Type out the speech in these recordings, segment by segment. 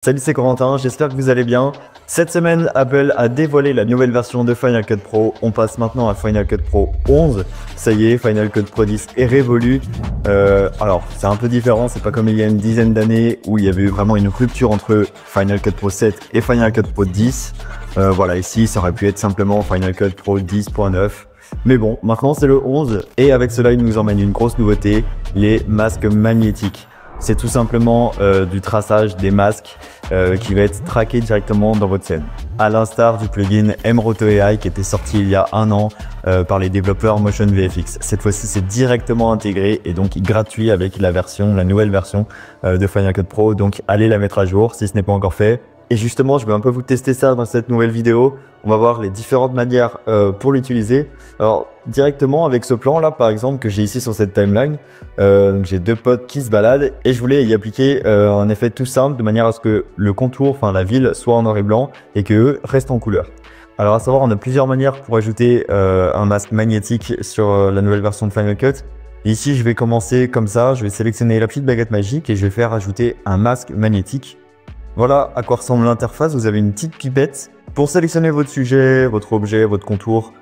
Salut, c'est Corentin, j'espère que vous allez bien. Cette semaine, Apple a dévoilé la nouvelle version de Final Cut Pro. On passe maintenant à Final Cut Pro 11. Ça y est, Final Cut Pro 10 est révolu. Alors, c'est un peu différent, c'est pas comme il y a une dizaine d'années où il y avait eu vraiment une rupture entre Final Cut Pro 7 et Final Cut Pro 10. Voilà, ici, ça aurait pu être simplement Final Cut Pro 10.9. Mais bon, maintenant c'est le 11 et avec cela, il nous emmène une grosse nouveauté, les masques magnétiques. C'est tout simplement du traçage des masques qui va être traqué directement dans votre scène. À l'instar du plugin Mroto AI qui était sorti il y a un an par les développeurs Motion VFX. Cette fois-ci, c'est directement intégré et donc gratuit avec la nouvelle version de Final Cut Pro. Donc allez la mettre à jour si ce n'est pas encore fait. Et justement, je vais un peu vous tester ça dans cette nouvelle vidéo. On va voir les différentes manières pour l'utiliser. Alors, directement avec ce plan là, par exemple, que j'ai ici sur cette timeline, j'ai deux potes qui se baladent et je voulais y appliquer un effet tout simple de manière à ce que le contour, enfin la ville, soit en noir et blanc et que eux restent en couleur. Alors, à savoir, on a plusieurs manières pour ajouter un masque magnétique sur la nouvelle version de Final Cut. Ici, je vais commencer comme ça. Je vais sélectionner la petite baguette magique et je vais faire ajouter un masque magnétique. Voilà à quoi ressemble l'interface. Vous avez une petite pipette. Pour sélectionner votre sujet, votre objet, votre contour,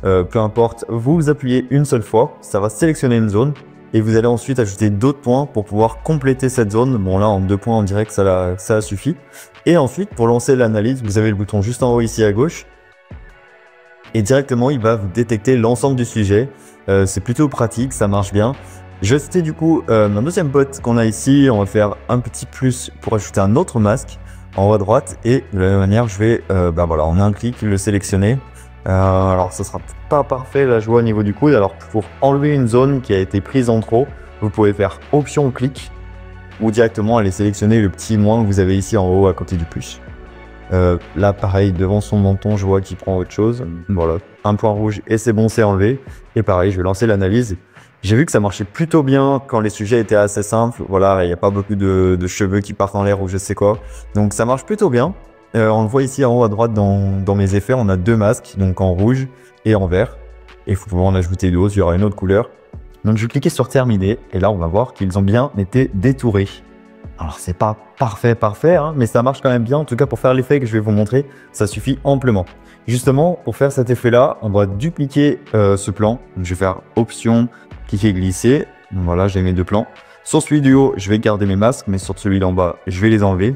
peu importe, vous appuyez une seule fois. Ça va sélectionner une zone et vous allez ensuite ajouter d'autres points pour pouvoir compléter cette zone. Bon là, en 2 points, on dirait que ça suffit. Et ensuite, pour lancer l'analyse, vous avez le bouton juste en haut ici à gauche. Et directement, il va vous détecter l'ensemble du sujet. C'est plutôt pratique, ça marche bien. Je vais citer du coup mon deuxième pote qu'on a ici. On va faire un petit plus pour ajouter un autre masque en haut à droite. Et de la même manière, je vais, voilà, en un clic, le sélectionner. Alors, ce sera pas parfait, là, je vois au niveau du coude. Alors, pour enlever une zone qui a été prise en trop, vous pouvez faire option clic ou directement aller sélectionner le petit moins que vous avez ici en haut à côté du plus. Là, pareil, devant son menton, je vois qu'il prend autre chose. Voilà, un point rouge et c'est bon, c'est enlevé. Et pareil, je vais lancer l'analyse. J'ai vu que ça marchait plutôt bien quand les sujets étaient assez simples. Voilà, il n'y a pas beaucoup de cheveux qui partent en l'air ou je sais quoi. Donc ça marche plutôt bien. On le voit ici en haut à droite dans mes effets. On a 2 masques, donc en rouge et en vert. Et vous pouvez en ajouter d'autres, il y aura une autre couleur. Donc je vais cliquer sur terminer. Et là, on va voir qu'ils ont bien été détourés. Alors c'est pas parfait, hein, mais ça marche quand même bien. En tout cas, pour faire l'effet que je vais vous montrer, ça suffit amplement. Justement, pour faire cet effet-là, on va dupliquer ce plan. Donc, je vais faire option, cliquer, glisser. Voilà, j'ai mes 2 plans. Sur celui du haut, je vais garder mes masques, mais sur celui d'en bas, je vais les enlever.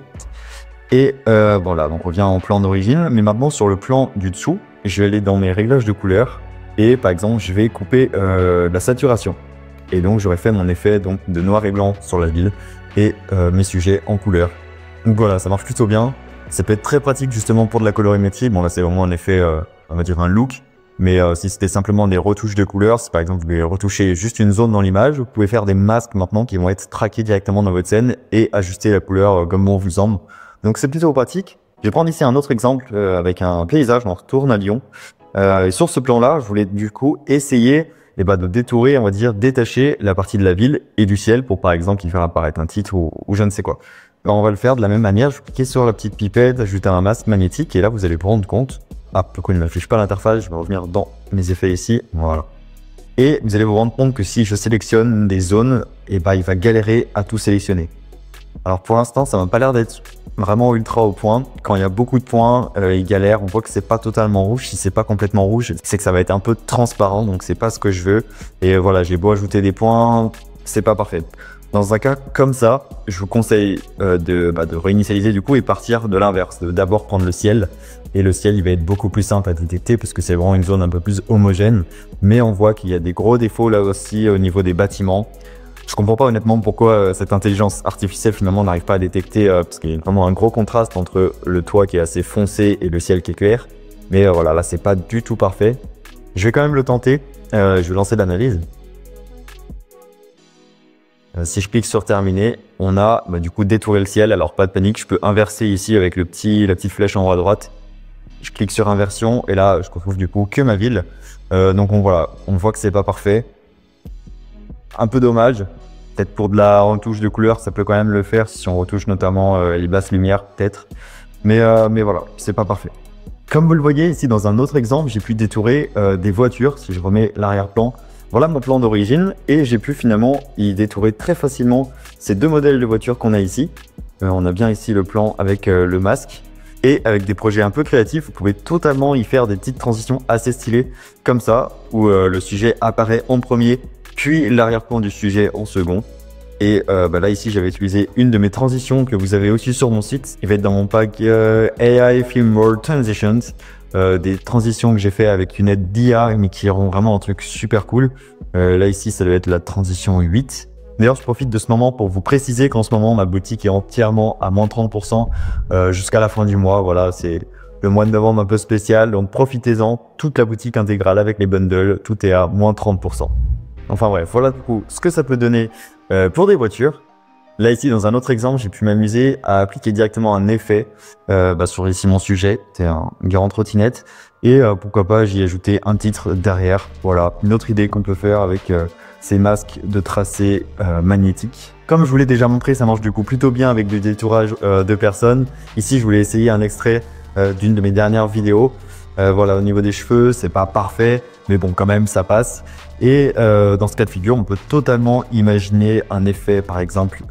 Et voilà, donc on revient en plan d'origine. Mais maintenant, sur le plan du dessous, je vais aller dans mes réglages de couleur. Et par exemple, je vais couper la saturation. Et donc, j'aurais fait mon effet donc, de noir et blanc sur la ville et mes sujets en couleur. Donc voilà, ça marche plutôt bien. Ça peut être très pratique justement pour de la colorimétrie. Bon là, c'est vraiment un effet, on va dire un look. Mais si c'était simplement des retouches de couleurs, si par exemple vous voulez retoucher juste une zone dans l'image, vous pouvez faire des masques maintenant qui vont être traqués directement dans votre scène et ajuster la couleur comme bon vous semble. Donc c'est plutôt pratique. Je vais prendre ici un autre exemple avec un paysage. On retourne à Lyon. Et sur ce plan-là, je voulais du coup essayer de détourer, on va dire, détacher la partie de la ville et du ciel pour par exemple y faire apparaître un titre ou je ne sais quoi. Alors, on va le faire de la même manière. Je vais cliquer sur la petite pipette, ajouter un masque magnétique et là vous allez vous rendre compte. Ah, pourquoi il ne m'affiche pas l'interface? Je vais revenir dans mes effets ici. Voilà. Et vous allez vous rendre compte que si je sélectionne des zones, il va galérer à tout sélectionner. Alors pour l'instant, ça m'a pas l'air d'être vraiment ultra au point. Quand il y a beaucoup de points, il galère. On voit que c'est pas totalement rouge. Si c'est pas complètement rouge, c'est que ça va être un peu transparent. Donc c'est pas ce que je veux. Et voilà, j'ai beau ajouter des points, c'est pas parfait. Dans un cas comme ça, je vous conseille de réinitialiser du coup et partir de l'inverse. D'abord prendre le ciel. Et le ciel, il va être beaucoup plus simple à détecter parce que c'est vraiment une zone un peu plus homogène. Mais on voit qu'il y a des gros défauts là aussi au niveau des bâtiments. Je comprends pas honnêtement pourquoi cette intelligence artificielle finalement n'arrive pas à détecter parce qu'il y a vraiment un gros contraste entre le toit qui est assez foncé et le ciel qui est clair. Mais voilà, là c'est pas du tout parfait. Je vais quand même le tenter. Je vais lancer l'analyse. Si je clique sur terminer, on a du coup détouré le ciel. Alors pas de panique, je peux inverser ici avec la petite flèche en haut à droite. Je clique sur inversion et là je retrouve du coup que ma ville. Donc voilà, on voit que c'est pas parfait. Un peu dommage. Peut-être pour de la retouche de couleur, ça peut quand même le faire si on retouche notamment les basses lumières peut-être. Mais voilà, c'est pas parfait. Comme vous le voyez ici dans un autre exemple, j'ai pu détourer des voitures. Si je remets l'arrière-plan, voilà mon plan d'origine et j'ai pu finalement y détourer très facilement ces 2 modèles de voitures qu'on a ici. On a bien ici le plan avec le masque. Et avec des projets un peu créatifs, vous pouvez totalement y faire des petites transitions assez stylées, comme ça, où le sujet apparaît en premier, puis l'arrière-plan du sujet en second. Et là ici j'avais utilisé une de mes transitions que vous avez aussi sur mon site. Il va être dans mon pack AI Film World Transitions. Des transitions que j'ai fait avec une aide d'IA mais qui rend vraiment un truc super cool. Là ici ça doit être la transition 8. D'ailleurs je profite de ce moment pour vous préciser qu'en ce moment ma boutique est entièrement à moins 30% jusqu'à la fin du mois. Voilà, c'est le mois de novembre un peu spécial, donc profitez-en. Toute la boutique intégrale avec les bundles, tout est à moins 30%. Enfin bref, voilà du coup ce que ça peut donner pour des voitures. Là ici dans un autre exemple, j'ai pu m'amuser à appliquer directement un effet sur ici mon sujet, c'est un garant trottinette, et pourquoi pas j'y ajouter un titre derrière. Voilà, une autre idée qu'on peut faire avec ces masques de tracé magnétiques. Comme je vous l'ai déjà montré, ça marche du coup plutôt bien avec du détourage de personnes. Ici je voulais essayer un extrait d'une de mes dernières vidéos. Voilà, au niveau des cheveux, c'est pas parfait, mais bon, quand même, ça passe. Et dans ce cas de figure, on peut totalement imaginer un effet, par exemple,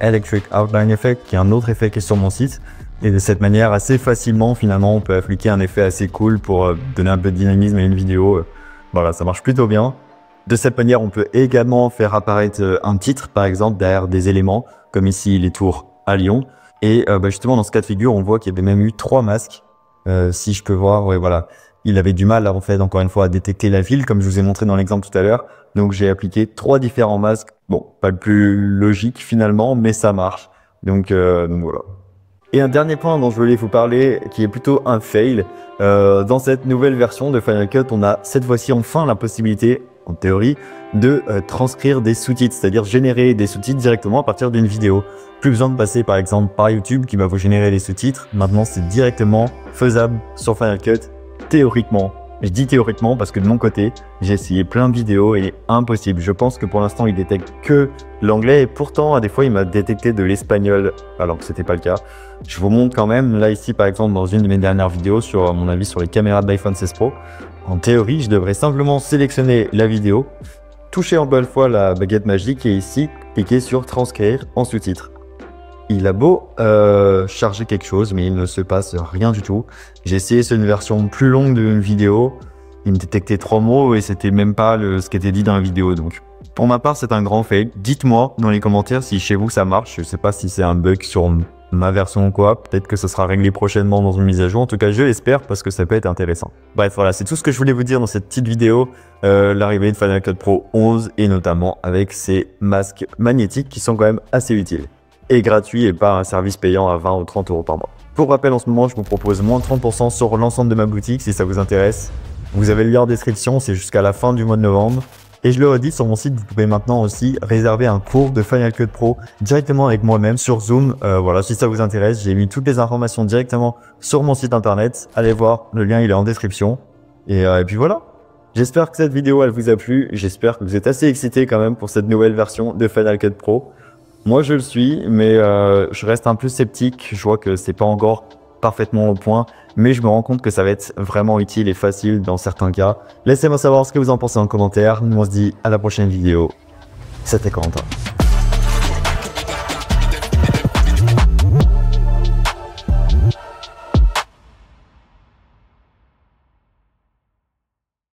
Electric Outline Effect, qui est un autre effet qui est sur mon site. Et de cette manière, assez facilement, finalement, on peut appliquer un effet assez cool pour donner un peu de dynamisme à une vidéo. Voilà, ça marche plutôt bien. De cette manière, on peut également faire apparaître un titre, par exemple, derrière des éléments, comme ici les tours à Lyon. Et justement, dans ce cas de figure, on voit qu'il y avait même eu 3 masques. Si je peux voir, ouais, voilà. Il avait du mal, en fait, encore une fois, à détecter la ville, comme je vous ai montré dans l'exemple tout à l'heure. Donc, j'ai appliqué 3 différents masques. Bon, pas le plus logique, finalement, mais ça marche. Donc voilà. Et un dernier point dont je voulais vous parler, qui est plutôt un fail. Dans cette nouvelle version de Final Cut, on a cette fois-ci enfin la possibilité, en théorie, de transcrire des sous-titres, c'est-à-dire générer des sous-titres directement à partir d'une vidéo. Plus besoin de passer par exemple par YouTube qui va vous générer les sous-titres. Maintenant, c'est directement faisable sur Final Cut, théoriquement. Je dis théoriquement parce que de mon côté, j'ai essayé plein de vidéos et impossible. Je pense que pour l'instant, il détecte que l'anglais et pourtant, à des fois, il m'a détecté de l'espagnol alors que c'était pas le cas. Je vous montre quand même, là ici par exemple, dans une de mes dernières vidéos sur mon avis sur les caméras de l'iPhone 16 Pro. En théorie, je devrais simplement sélectionner la vidéo, toucher encore une fois la baguette magique et ici, cliquer sur transcrire en sous-titres. Il a beau charger quelque chose, mais il ne se passe rien du tout. J'ai essayé sur une version plus longue d'une vidéo, il me détectait 3 mots et c'était même pas ce qui était dit dans la vidéo. Donc, pour ma part, c'est un grand fail. Dites-moi dans les commentaires si chez vous ça marche. Je sais pas si c'est un bug sur ma version ou quoi. Peut-être que ça sera réglé prochainement dans une mise à jour. En tout cas, je l'espère parce que ça peut être intéressant. Bref, voilà, c'est tout ce que je voulais vous dire dans cette petite vidéo. L'arrivée de Final Cut Pro 11 et notamment avec ces masques magnétiques qui sont quand même assez utiles. Et gratuit et pas un service payant à 20 ou 30 € par mois. Pour rappel, en ce moment, je vous propose moins de 30% sur l'ensemble de ma boutique si ça vous intéresse. Vous avez le lien en description, c'est jusqu'à la fin du mois de novembre. Et je le redis, sur mon site, vous pouvez maintenant aussi réserver un cours de Final Cut Pro directement avec moi-même sur Zoom. Voilà, si ça vous intéresse, j'ai mis toutes les informations directement sur mon site internet. Allez voir, le lien il est en description. Et puis voilà. J'espère que cette vidéo elle vous a plu. J'espère que vous êtes assez excités quand même pour cette nouvelle version de Final Cut Pro. Moi je le suis, mais je reste un peu sceptique. Je vois que c'est pas encore parfaitement au point, mais je me rends compte que ça va être vraiment utile et facile dans certains cas. Laissez-moi savoir ce que vous en pensez en commentaire. Nous on se dit à la prochaine vidéo. C'était Corentin.